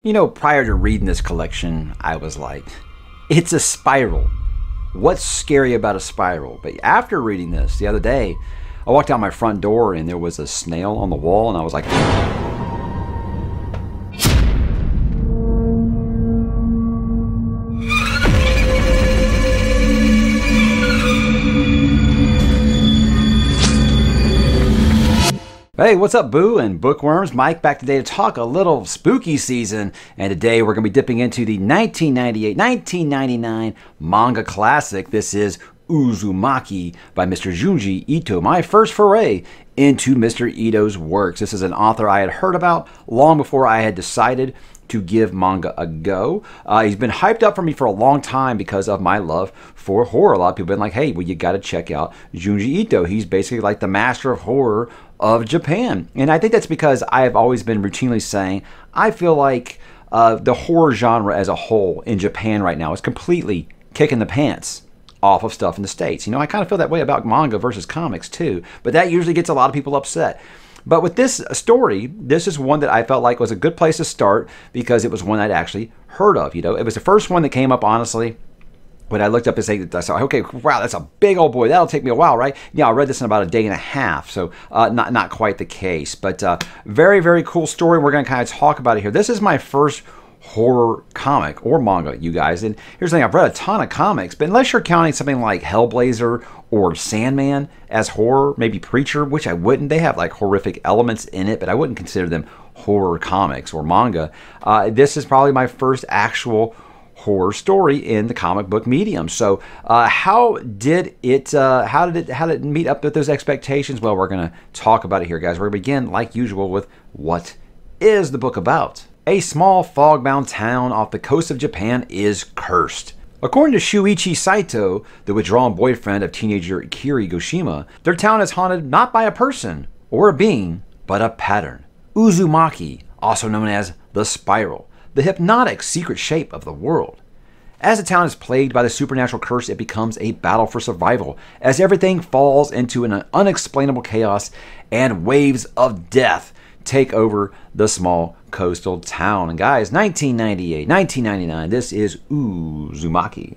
You know, prior to reading this collection, I was like, it's a spiral. What's scary about a spiral? But after reading this the other day, I walked out my front door and there was a snail on the wall, and I was like, hey, what's up, Boo and Bookworms? Mike back today to talk a little spooky season. And today we're going to be dipping into the 1998-1999 manga classic. This is Uzumaki by Mr. Junji Ito. My first foray into Mr. Ito's works. This is an author I had heard about long before I had decided to give manga a go. He's been hyped up for me for a long time because of my love for horror. A lot of people have been like, hey, well, you got to check out Junji Ito. He's basically like the master of horror of Japan. And I think that's because I have always been routinely saying, I feel like the horror genre as a whole in Japan right now is completely kicking the pants off of stuff in the States. You know, I kind of feel that way about manga versus comics too, but that usually gets a lot of people upset. But with this story, this is one that I felt like was a good place to start because it was one I'd actually heard of. You know, it was the first one that came up, honestly, when I looked up and said, I saw, okay, wow, that's a big old boy. That'll take me a while, right? Yeah, I read this in about a day and a half, so not quite the case. But very, very cool story. We're going to kind of talk about it here. This is my first horror comic or manga, you guys. And here's the thing, I've read a ton of comics, but unless you're counting something like Hellblazer or Sandman as horror, maybe Preacher, which I wouldn't. They have like horrific elements in it, but I wouldn't consider them horror comics or manga. This is probably my first actual horror story in the comic book medium. So how did it meet up with those expectations? Well, we're going to talk about it here, guys. We're going to begin, like usual, with what is the book about? A small fog-bound town off the coast of Japan is cursed. According to Shuichi Saito, the withdrawn boyfriend of teenager Kiri Goshima, their town is haunted not by a person or a being, but a pattern. Uzumaki, also known as the Spiral, the hypnotic secret shape of the world. As the town is plagued by the supernatural curse, it becomes a battle for survival as everything falls into an unexplainable chaos and waves of death take over the small coastal town. And guys, 1998, 1999, this is Uzumaki.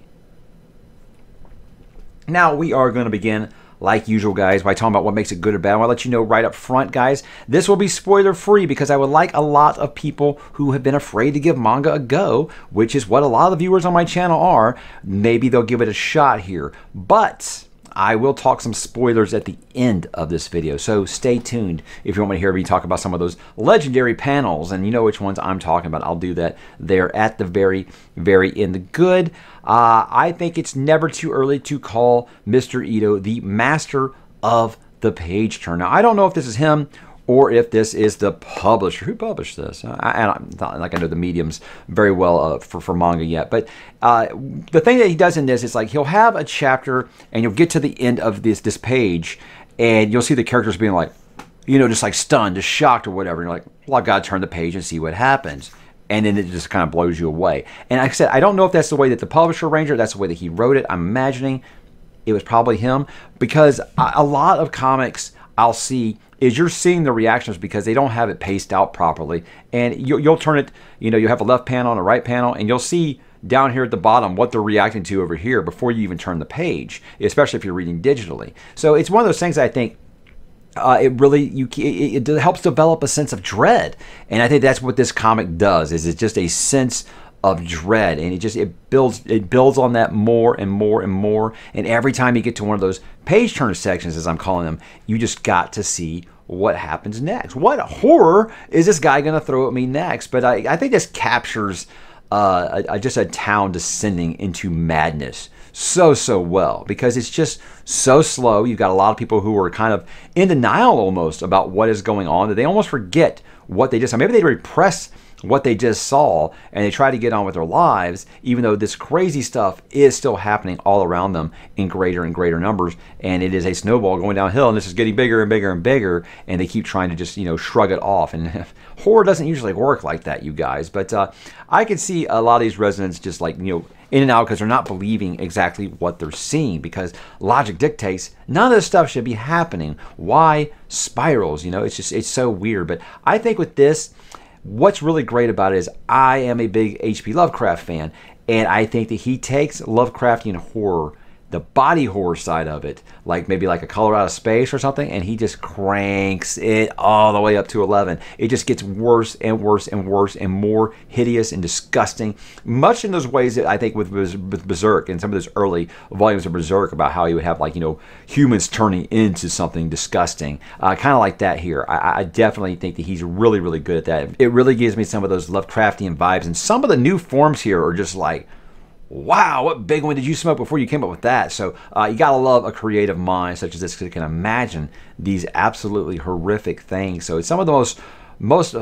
Now we are going to begin, like usual, guys, by talking about what makes it good or bad. I want to let you know right up front, guys, this will be spoiler free because I would like a lot of people who have been afraid to give manga a go, which is what a lot of the viewers on my channel are. Maybe they'll give it a shot here, but I will talk some spoilers at the end of this video, so stay tuned if you want me to hear me talk about some of those legendary panels, and you know which ones I'm talking about. I'll do that there at the very, very end. The good, I think it's never too early to call Mr. Ito the master of the page turn. Now, I don't know if this is him or if this is the publisher. Who published this? I don't like I know the mediums very well for manga yet. But the thing that he does in this is like he'll have a chapter and you'll get to the end of this page and you'll see the characters being like, you know, just like stunned, just shocked or whatever. And you're like, well, I've got to turn the page and see what happens. And then it just kind of blows you away. And like I said, I don't know if that's the way that the publisher arranged it, that's the way that he wrote it. I'm imagining it was probably him because a lot of comics I'll see is you're seeing the reactions because they don't have it paced out properly. And you'll turn it, you know, you have a left panel and a right panel, and you'll see down here at the bottom what they're reacting to over here before you even turn the page, especially if you're reading digitally. So it's one of those things I think it helps develop a sense of dread. And I think that's what this comic does, is it's just a sense of dread, and it builds on that more and more and more. And every time you get to one of those page turner sections, as I'm calling them, you just got to see what happens next. What horror is this guy going to throw at me next? But I think this captures just a town descending into madness so well, because it's just so slow. You've got a lot of people who are kind of in denial almost about what is going on, that they almost forget what they just saw. Maybe they repress what they just saw and they try to get on with their lives, even though this crazy stuff is still happening all around them in greater and greater numbers, and it is a snowball going downhill, and this is getting bigger and bigger and bigger, and they keep trying to just, you know, shrug it off. And horror doesn't usually work like that, you guys. But I can see a lot of these residents just like, you know, in and out because they're not believing exactly what they're seeing, because logic dictates none of this stuff should be happening. Why spirals? You know, it's so weird. But I think with this, what's really great about it is I am a big H.P. Lovecraft fan, and I think that he takes Lovecraftian horror, the body horror side of it, like maybe like A Color Out of Space or something, and he just cranks it all the way up to 11. It just gets worse and worse and worse and more hideous and disgusting, much in those ways that I think with Berserk and some of those early volumes of Berserk about how he would have, like, you know, humans turning into something disgusting. Kind of like that here. I definitely think that he's really, really good at that. It really gives me some of those Lovecraftian vibes, and some of the new forms here are just like, wow, what big one did you smoke before you came up with that? So you gotta love a creative mind such as this, because it can imagine these absolutely horrific things. So it's some of the most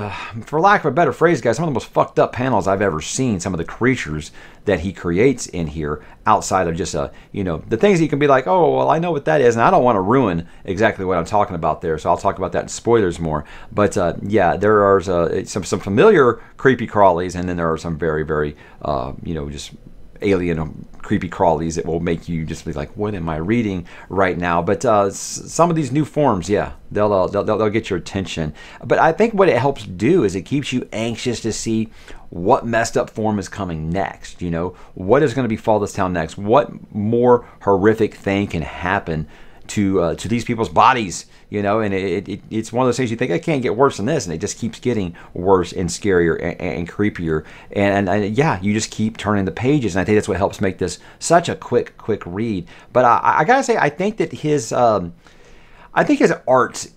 for lack of a better phrase, guys, some of the most fucked up panels I've ever seen. Some of the creatures that he creates in here, outside of just you know, the things that you can be like, oh, well, I know what that is, and I don't want to ruin exactly what I'm talking about there, so I'll talk about that in spoilers more. But yeah, there are some familiar creepy crawlies, and then there are some very, very you know, just alien creepy crawlies that will make you just be like, what am I reading right now? But some of these new forms, yeah, they'll get your attention. But I think what it helps do is it keeps you anxious to see what messed up form is coming next. You know, what is going to befall this town next? What more horrific thing can happen to these people's bodies? You know, and it's one of those things you think, it can't get worse than this, and it just keeps getting worse and scarier and creepier. And yeah, you just keep turning the pages, and I think that's what helps make this such a quick read. But I gotta say, I think that his art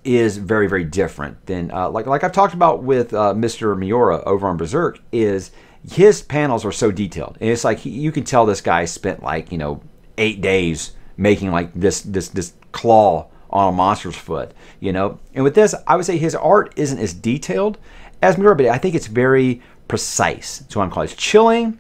is very, very different than like I've talked about with Mr. Miura over on Berserk. Is his panels are so detailed, and it's like you can tell this guy spent, like, you know, 8 days making like this claw on a monster's foot, you know. And with this, I would say his art isn't as detailed as Miura, but I think it's very precise. That's what I'm calling it. It's chilling.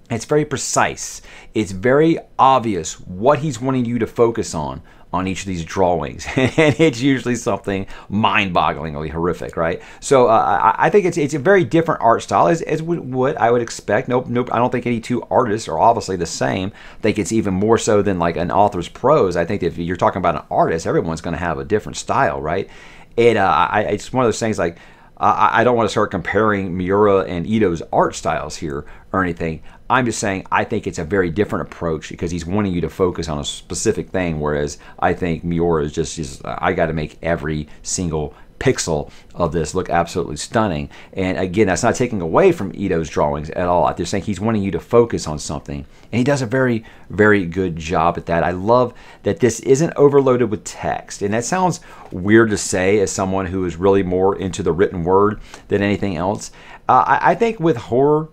It's very precise. It's very obvious what he's wanting you to focus on each of these drawings, and it's usually something mind-bogglingly horrific, right? So I think it's a very different art style as what I would expect. Nope, I don't think any two artists are obviously the same. I think it's even more so than like an author's prose. I think if you're talking about an artist, everyone's going to have a different style, right? It's one of those things like, I don't want to start comparing Miura and Ito's art styles here or anything. I'm just saying I think it's a very different approach because he's wanting you to focus on a specific thing, whereas I think Miura is just I got to make every single pixel of this look absolutely stunning. And again, that's not taking away from Ito's drawings at all. I'm just saying he's wanting you to focus on something, and he does a very, very good job at that. I love that this isn't overloaded with text, and that sounds weird to say as someone who is really more into the written word than anything else. I think with horror,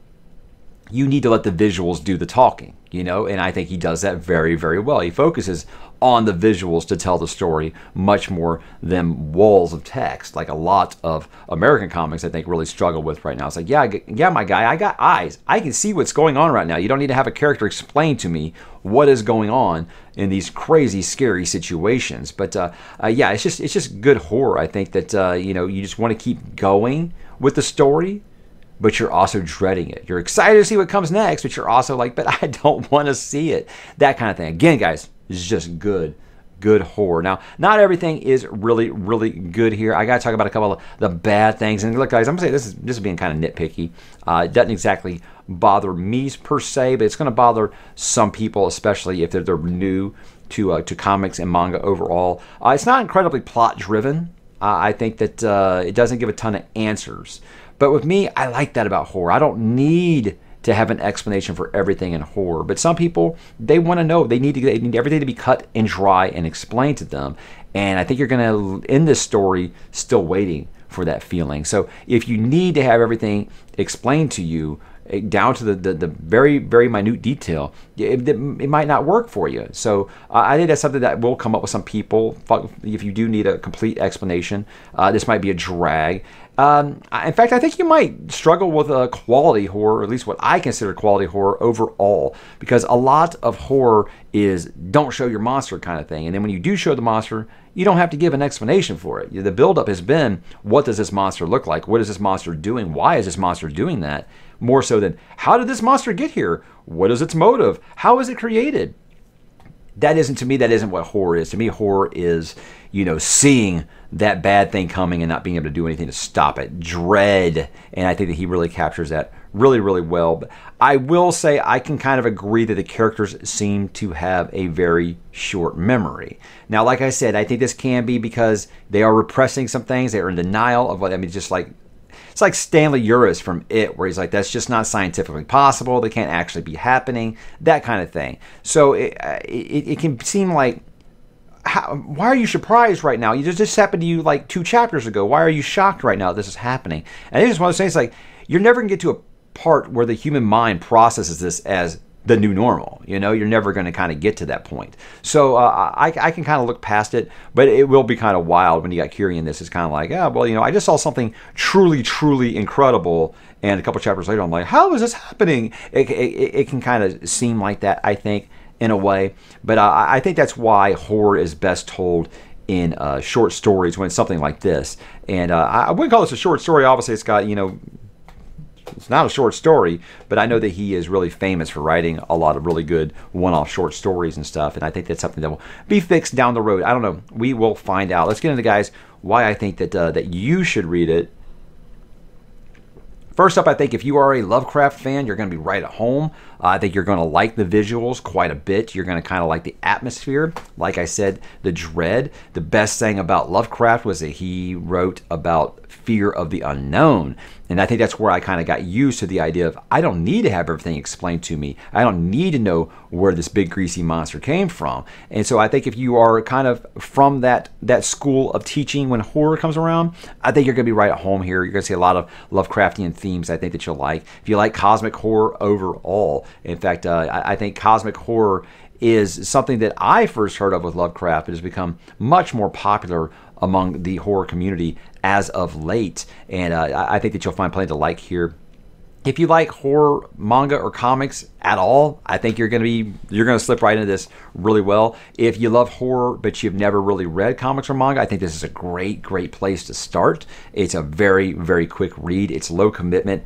you need to let the visuals do the talking, you know, and I think he does that very, very well. He focuses on the visuals to tell the story much more than walls of text, like a lot of American comics I think really struggle with right now. It's like, yeah, my guy, I got eyes. I can see what's going on right now. You don't need to have a character explain to me what is going on in these crazy, scary situations. But yeah, it's just good horror. I think that you know, you just want to keep going with the story, but you're also dreading it. You're excited to see what comes next, but you're also like, but I don't want to see it. That kind of thing. Again, guys, this is just good horror. Now, not everything is really, really good here. I got to talk about a couple of the bad things. And look, guys, I'm going to say this is being kind of nitpicky. It doesn't exactly bother me per se, but it's going to bother some people, especially if they're new to comics and manga overall. It's not incredibly plot-driven. I think that it doesn't give a ton of answers. But with me, I like that about horror. I don't need to have an explanation for everything in horror. But some people, they want to know. They need everything to be cut and dry and explained to them. And I think you're going to end this story still waiting for that feeling. So if you need to have everything explained to you, down to the very, very minute detail, it might not work for you. So I think that's something that will come up with some people. If you do need a complete explanation, this might be a drag. In fact, I think you might struggle with a quality horror, or at least what I consider quality horror overall, because a lot of horror is don't show your monster kind of thing. And then when you do show the monster, you don't have to give an explanation for it. The buildup has been, what does this monster look like? What is this monster doing? Why is this monster doing that? More so than, how did this monster get here? What is its motive? How is it created? that isn't, to me, that isn't what horror is. To me, horror is, seeing that bad thing coming and not being able to do anything to stop it. Dread. And I think that he really captures that really, really well. But I will say I can kind of agree that the characters seem to have a very short memory. Now, like I said, I think this can be because they are repressing some things. They are in denial of what, just like, it's like Stanley Uris from It, where he's like, that's just not scientifically possible. They can't actually be happening, that kind of thing. So it can seem like, why are you surprised right now? This happened to you like 2 chapters ago. Why are you shocked right now that this is happening? And I think it's one of those things like, you're never going to get to a part where the human mind processes this as the new normal. You're never going to kind of get to that point. So I can kind of look past it, but it will be kind of wild when you got Kiri in this. It's kind of like, I just saw something truly, truly incredible, and a couple chapters later, I'm like, how is this happening? It can kind of seem like that, I think, in a way. But I think that's why horror is best told in short stories when it's something like this. And I wouldn't call this a short story. Obviously, it's got, it's not a short story, but I know that he is really famous for writing a lot of really good one-off short stories and stuff, and I think that's something that will be fixed down the road. I don't know. We will find out. Let's get into, guys, why I think that that you should read it. First up, I think if you are a Lovecraft fan, you're going to be right at home. I think you're going to like the visuals quite a bit. You're going to kind of like the atmosphere. Like I said, the dread. The best thing about Lovecraft was that he wrote about fear of the unknown. And I think that's where I kind of got used to the idea of, I don't need to have everything explained to me. I don't need to know where this big greasy monster came from. And so I think if you are kind of from that school of teaching when horror comes around, I think you're going to be right at home here. You're going to see a lot of Lovecraftian themes I think that you'll like. If you like cosmic horror overall, in fact, I think cosmic horror is something that I first heard of with Lovecraft. It has become much more popular among the horror community as of late, and I think that you'll find plenty to like here. If you like horror manga or comics at all, I think you're going to slip right into this really well. If you love horror but you've never really read comics or manga, I think this is a great place to start. It's a very, very quick read. It's low commitment.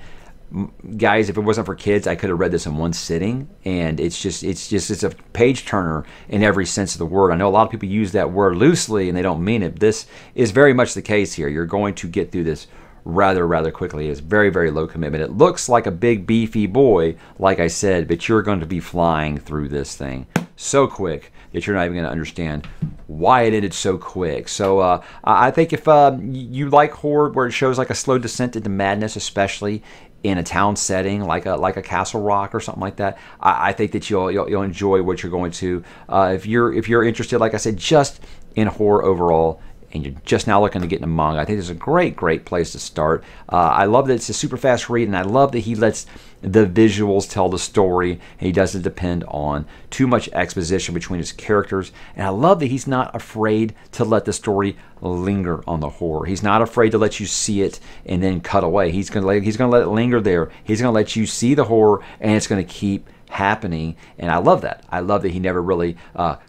Guys, if it wasn't for kids, I could have read this in one sitting, and it's a page turner in every sense of the word. I know a lot of people use that word loosely and they don't mean it. This is very much the case here. You're going to get through this rather quickly. It's very, very low commitment. It looks like a big beefy boy, like I said, but you're going to be flying through this thing so quick that you're not even going to understand why it ended so quick. So I think if you like horror where it shows like a slow descent into madness, especially in a town setting like a Castle Rock or something like that, I think that you'll enjoy what you're going to. If you're interested, like I said, just in horror overall, and you're just now looking to get into manga, I think this is a great place to start. I love that it's a super fast read, and I love that he lets the visuals tell the story, and he doesn't depend on too much exposition between his characters. And I love that he's not afraid to let the story linger on the horror. He's not afraid to let you see it and then cut away. He's gonna let it linger there. He's gonna let you see the horror, and it's gonna keep happening, and I love that. I love that he never really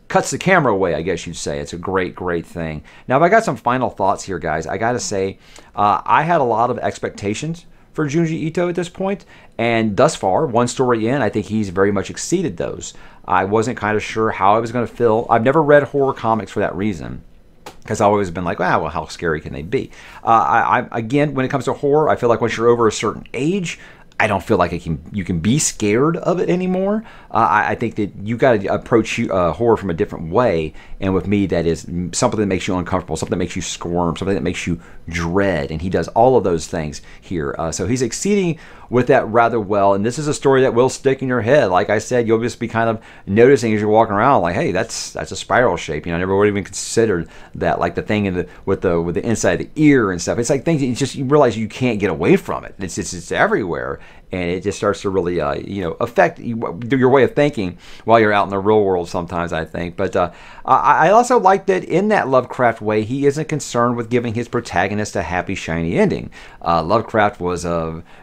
cuts the camera away, I guess you'd say. It's a great thing. Now, if I got some final thoughts here, guys, I gotta say, I had a lot of expectations for Junji Ito at this point, and thus far, one story in, I think he's very much exceeded those. I wasn't kind of sure how I was going to feel. I've never read horror comics for that reason, because I've always been like, well, how scary can they be? Again, when it comes to horror, I feel like once you're over a certain age, I don't feel like you can be scared of it anymore. I think that you got to approach horror from a different way, and with me, that is something that makes you uncomfortable, something that makes you squirm, something that makes you dread, and he does all of those things here. So he's exceeding with that rather well, and this is a story that will stick in your head. Like I said, you'll just be kind of noticing as you're walking around, like, hey, that's a spiral shape. I never would even considered that, like the thing with the inside of the ear and stuff. It's like things that you realize you can't get away from it. It's everywhere. And it just starts to really, affect your way of thinking while you're out in the real world sometimes, I think. But I also like that in that Lovecraft way, he isn't concerned with giving his protagonist a happy, shiny ending. Lovecraft was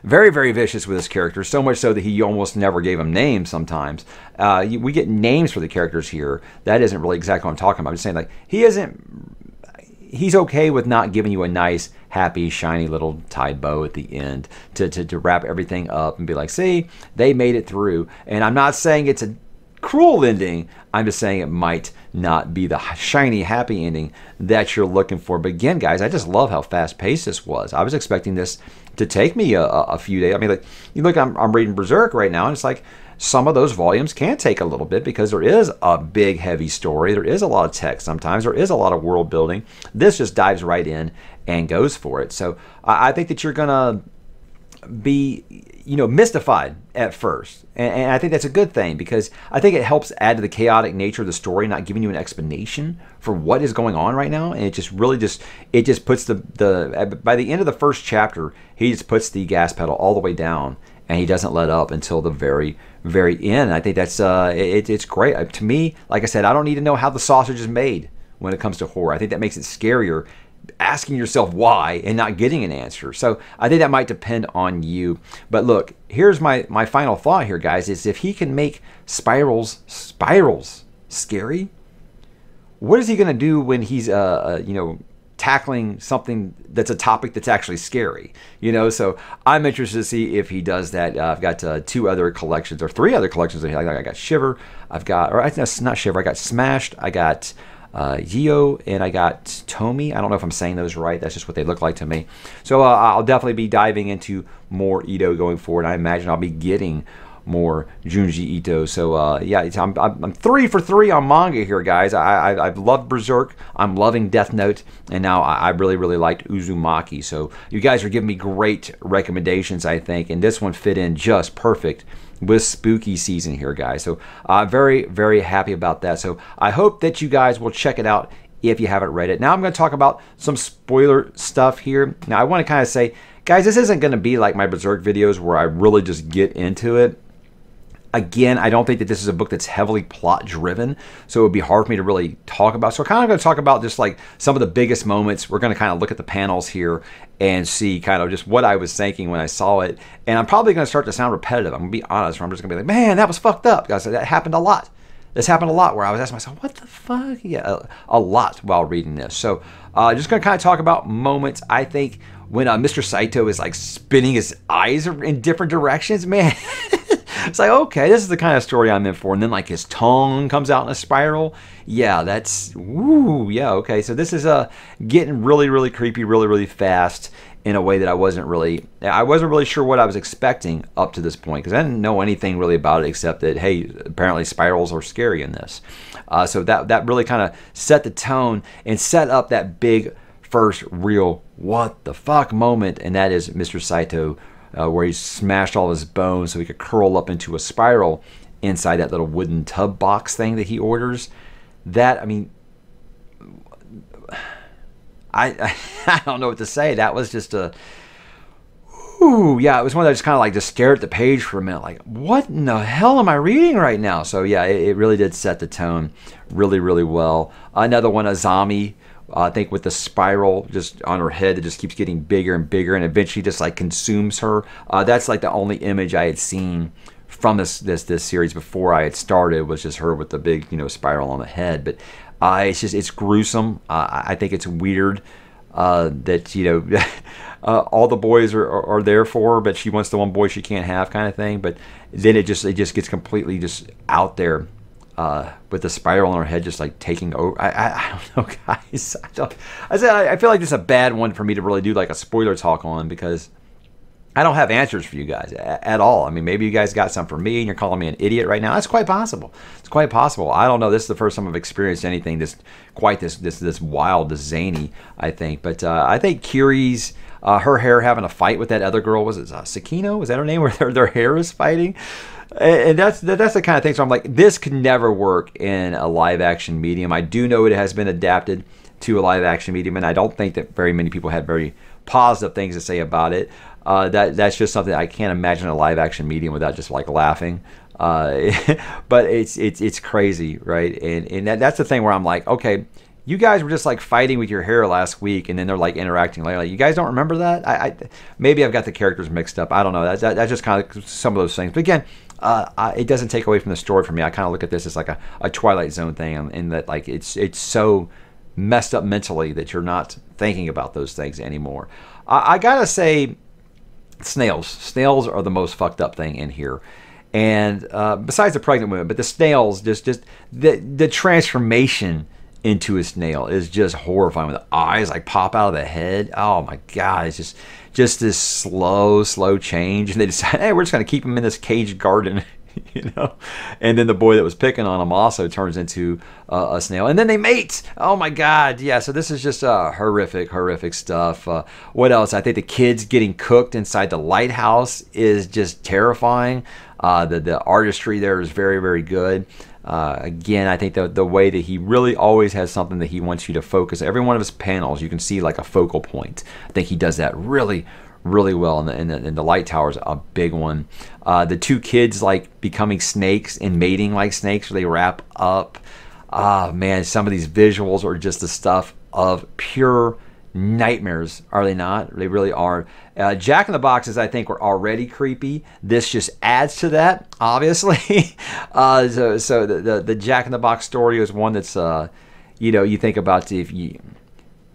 very, very vicious with his characters, so much so that he almost never gave them names sometimes. We get names for the characters here. That isn't really exactly what I'm talking about. I'm just saying, like, he's okay with not giving you a nice, happy, shiny little tied bow at the end to wrap everything up and be like, see, they made it through. And I'm not saying it's a cruel ending. I'm just saying it might not be the shiny, happy ending that you're looking for. But again, guys, I just love how fast-paced this was. I was expecting this to take me a few days. I mean, like, you look, I'm reading Berserk right now, and it's like some of those volumes can take a little bit because there is a big, heavy story. There is a lot of text sometimes. There is a lot of world building. This just dives right in and goes for it. So I think that you're going to be, mystified at first. And I think that's a good thing because I think it helps add to the chaotic nature of the story, not giving you an explanation for what is going on right now. And it just really puts by the end of the first chapter, he just puts the gas pedal all the way down and he doesn't let up until the very, very end. And I think that's, it's great. To me, like I said, I don't need to know how the sausage is made when it comes to horror. I think that makes it scarier, asking yourself why and not getting an answer. So I think that might depend on you. But look, here's my final thought here, guys, is if he can make spirals scary, what is he going to do when he's tackling something that's a topic that's actually scary? So I'm interested to see if he does that. I've got 2 other collections or 3 other collections. I got Shiver, I got Smashed, I got Yio, and I got Tomi. I don't know if I'm saying those right. That's just what they look like to me. So I'll definitely be diving into more Ito going forward. I imagine I'll be getting more Junji Ito. So yeah, I'm 3 for 3 on manga here, guys. I've loved Berserk. I'm loving Death Note, and now I really, really liked Uzumaki. So you guys are giving me great recommendations, I think, and this one fit in just perfect with spooky season here, guys. So very, very happy about that. So I hope that you guys will check it out if you haven't read it. Now I'm going to talk about some spoiler stuff here. Now I want to kind of say, guys, this isn't going to be like my Berserk videos where I really just get into it. Again, I don't think that this is a book that's heavily plot driven, so it would be hard for me to really talk about. So we're kind of going to talk about just like some of the biggest moments. We're going to kind of look at the panels here and see kind of just what I was thinking when I saw it. And I'm probably going to start to sound repetitive. I'm going to be honest, or I'm just going to be like, man, that was fucked up. Guys, that happened a lot. This happened a lot where I was asking myself, what the fuck? Yeah, a lot while reading this. So just going to kind of talk about moments. I think when Mr. Saito is like spinning his eyes in different directions, man. It's like, okay, this is the kind of story I'm in for. And then like his tongue comes out in a spiral. Yeah, that's, woo, yeah, okay. So this is getting really, really creepy, really, really fast in a way that I wasn't really sure what I was expecting up to this point, because I didn't know anything really about it except that, hey, apparently spirals are scary in this. So that really kind of set the tone and set up that big first real what the fuck moment, and that is Mr. Saito where he smashed all his bones so he could curl up into a spiral inside that little wooden tub box thing that he orders. That, I mean, I don't know what to say. That was just a, ooh, yeah, it was one that I just kind of like just stared at the page for a minute, like, what in the hell am I reading right now? So yeah, it really did set the tone really, really well. Another one, Azami, I think with the spiral just on her head, it just keeps getting bigger and bigger, and eventually just like consumes her. That's like the only image I had seen from this series before I had started, was just her with the big, spiral on the head. But it's gruesome. I think it's weird that all the boys are there for her, but she wants the one boy she can't have, kind of thing. But then it just gets completely just out there. With the spiral on her head just like taking over. I don't know, guys. I feel like this is a bad one for me to really do like a spoiler talk on, because I don't have answers for you guys at all. I mean, maybe you guys got some for me and you're calling me an idiot right now. That's quite possible. It's quite possible. I don't know. This is the first time I've experienced anything this wild, this zany, I think. But I think Kiri's her hair having a fight with that other girl, was it Sakino? Was that her name? Where their hair is fighting? And that's the kind of thing. So I'm like, this could never work in a live action medium. I do know it has been adapted to a live action medium, and I don't think that very many people had very positive things to say about it. That's just something I can't imagine a live action medium without just like laughing. But it's crazy, right? And that's the thing where I'm like, okay, you guys were just like fighting with your hair last week, and then they're like interacting later. Like, you guys don't remember that? Maybe I've got the characters mixed up. I don't know. That's just kind of some of those things. But again, it doesn't take away from the story for me. I kind of look at this as like a Twilight Zone thing, in that like it's so messed up mentally that you're not thinking about those things anymore. I gotta say, snails are the most fucked up thing in here. And besides the pregnant women, but the snails, just the transformation into a snail is just horrifying. When the eyes like pop out of the head, oh my god, it's just this slow change. And they decide, hey, we're just gonna keep him in this caged garden. You know, and then the boy that was picking on him also turns into a snail, and then they mate. Oh my god, yeah. So this is just horrific stuff. What else? I think the kids getting cooked inside the lighthouse is just terrifying. The artistry there is very good. Again, I think the way that he really always has something that he wants you to focus. Every one of his panels, you can see like a focal point. I think he does that really well, and the light tower is a big one. The two kids like becoming snakes and mating like snakes, where they wrap up. Man, some of these visuals are just the stuff of pure nightmares, are they not? They really are. Jack in the Boxes, I think, were already creepy. This just adds to that, obviously. So the Jack in the Box story is one that's you think about if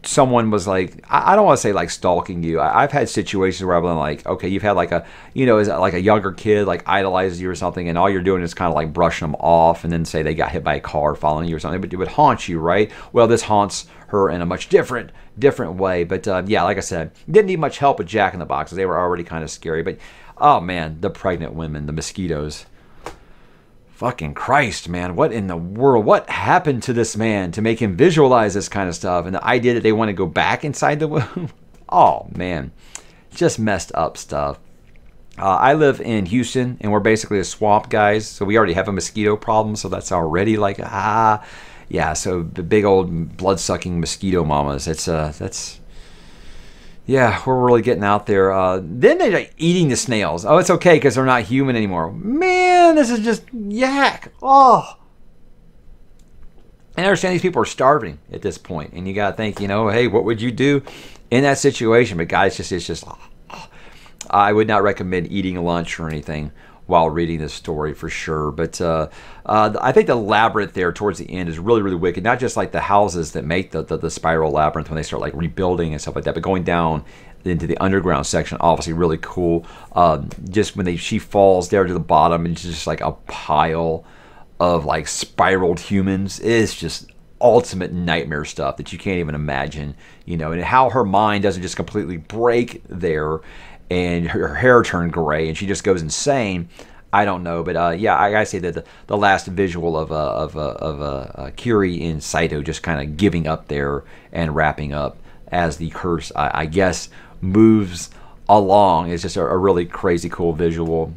someone was like, I don't want to say like stalking you. I've had situations where I've been like, okay, you've had like is like a younger kid like idolizes you or something, and all you're doing is kind of like brushing them off, and then say they got hit by a car following you or something, but it would haunt you, right? Well, this haunts her in a much different way. But yeah, like I said, didn't need much help with Jack in the Boxes. They were already kind of scary. But oh man, the pregnant women, the mosquitoes. Fucking Christ, man. What in the world? What happened to this man to make him visualize this kind of stuff? And the idea that they want to go back inside the womb. Oh, man. Just messed up stuff. I live in Houston, and we're basically a swamp, guys. So we already have a mosquito problem. So that's already like, yeah. So the big old blood-sucking mosquito mamas. That's... Yeah, we're really getting out there. Then they're like eating the snails. Oh, it's okay because they're not human anymore. Man, this is just yak. Oh. And I understand these people are starving at this point. And you got to think, hey, what would you do in that situation? But guys, it's just I would not recommend eating lunch or anything while reading this story for sure. But I think the labyrinth there towards the end is really wicked. Not just like the houses that make the spiral labyrinth when they start like rebuilding and stuff like that, but going down into the underground section, obviously really cool. Just when she falls there to the bottom, and it's just like a pile of like spiraled humans. It's just ultimate nightmare stuff that you can't even imagine, and how her mind doesn't just completely break there and her hair turned gray and she just goes insane. I don't know, but yeah, I gotta say that the last visual of Kiri and Saito just kind of giving up there and wrapping up as the curse, I guess, moves along is just a really crazy cool visual.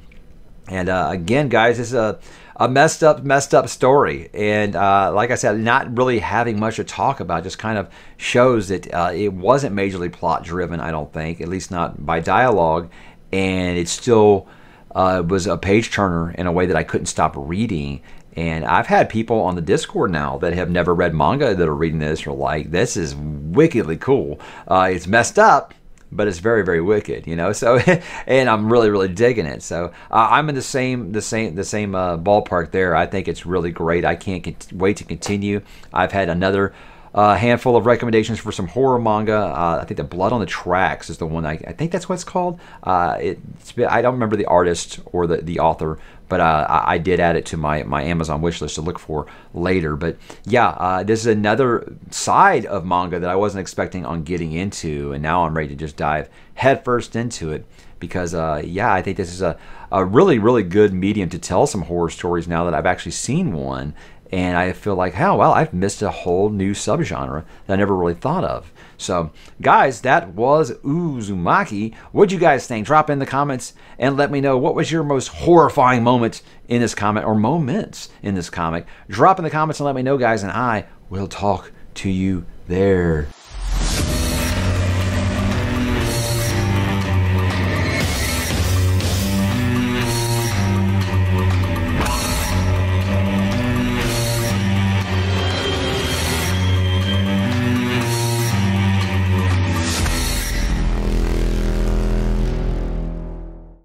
And again, guys, this is a messed up story, and like I said, not really having much to talk about, just kind of shows that it wasn't majorly plot driven, I don't think, at least not by dialogue, and it still was a page turner in a way that I couldn't stop reading. And I've had people on the Discord now that have never read manga that are reading this are like, this is wickedly cool. It's messed up, but it's very wicked, So, and I'm really digging it. So I'm in the same ballpark there. I think it's really great. I can't wait to continue. I've had another handful of recommendations for some horror manga. I think the Blood on the Tracks is the one. I think that's what it's called. I don't remember the artist or the author, but I did add it to my Amazon wish list to look for later. But yeah, this is another side of manga that I wasn't expecting on getting into, and now I'm ready to just dive headfirst into it because yeah, I think this is a really good medium to tell some horror stories now that I've actually seen one. And I feel like, well, I've missed a whole new subgenre that I never really thought of. So, guys, that was Uzumaki. What'd you guys think? Drop in the comments and let me know what was your most horrifying moment in this comic, or moments in this comic. Drop in the comments and let me know, guys, and I will talk to you there.